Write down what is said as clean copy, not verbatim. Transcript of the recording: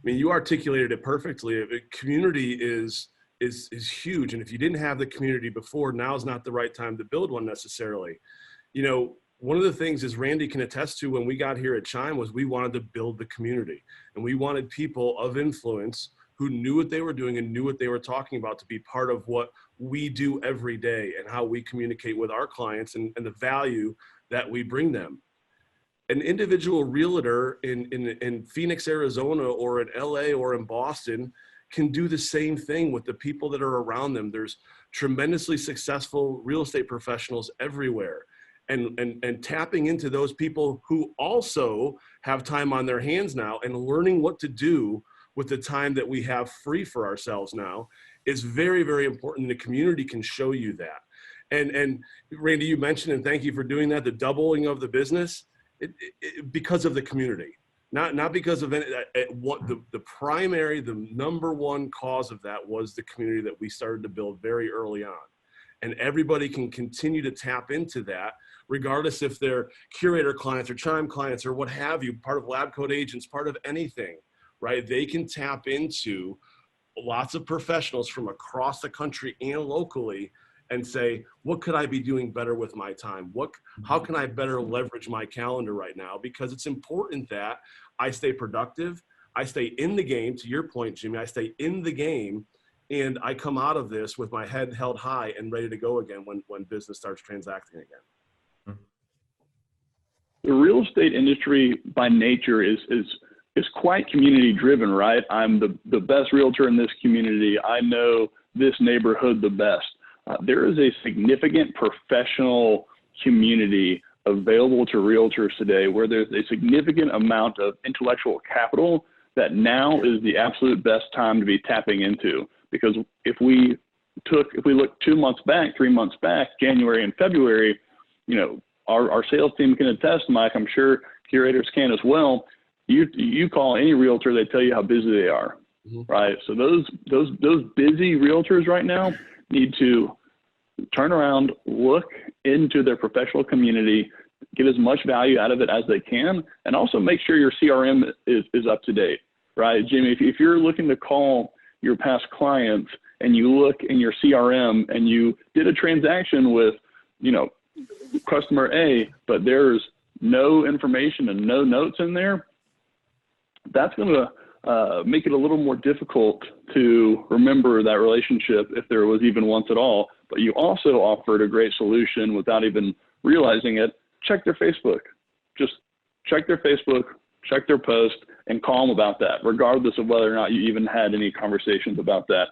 mean, you articulated it perfectly. Community is huge. And if you didn't have the community before, now's not the right time to build one necessarily. You know, one of the things, as Randy can attest to, when we got here at Chime, was we wanted to build the community, and we wanted people of influence who knew what they were doing and knew what they were talking about to be part of what we do every day and how we communicate with our clients and the value that we bring them. An individual realtor in Phoenix, Arizona, or in LA or in Boston can do the same thing with the people that are around them. There's tremendously successful real estate professionals everywhere. And tapping into those people who also have time on their hands now and learning what to do with the time that we have free for ourselves now is very, very important. The community can show you that. And Randy, you mentioned, and thank you for doing that, the doubling of the business, because of the community, not because of any, the primary, the number one cause of that was the community that we started to build very early on. And everybody can continue to tap into that, regardless if they're curator clients or Chime clients or what have you, part of Lab Coat agents, part of anything, right? They can tap into lots of professionals from across the country and locally and say, what could I be doing better with my time? How can I better leverage my calendar right now? Because it's important that I stay productive, I stay in the game, to your point, Jimmy, I stay in the game, and I come out of this with my head held high and ready to go again when business starts transacting again. The real estate industry by nature is quite community driven, right? I'm the best realtor in this community. I know this neighborhood the best. There is a significant professional community available to realtors today where there's a significant amount of intellectual capital that now is the absolute best time to be tapping into. Because if we look 2 months back, 3 months back, January and February, you know, our sales team can attest, Mike, I'm sure curators can as well. You call any realtor, they tell you how busy they are, right? So those busy realtors right now need to turn around, look into their professional community, get as much value out of it as they can, and also make sure your CRM is up to date, right? Jimmy, if you're looking to call your past clients and you look in your CRM and you did a transaction with, you know, customer A, but there's no information and no notes in there, that's going to make it a little more difficult to remember that relationship if there was even once at all. But you also offered a great solution without even realizing it. Check their Facebook. Just check their Facebook, check their post, and call them about that, regardless of whether or not you even had any conversations about that.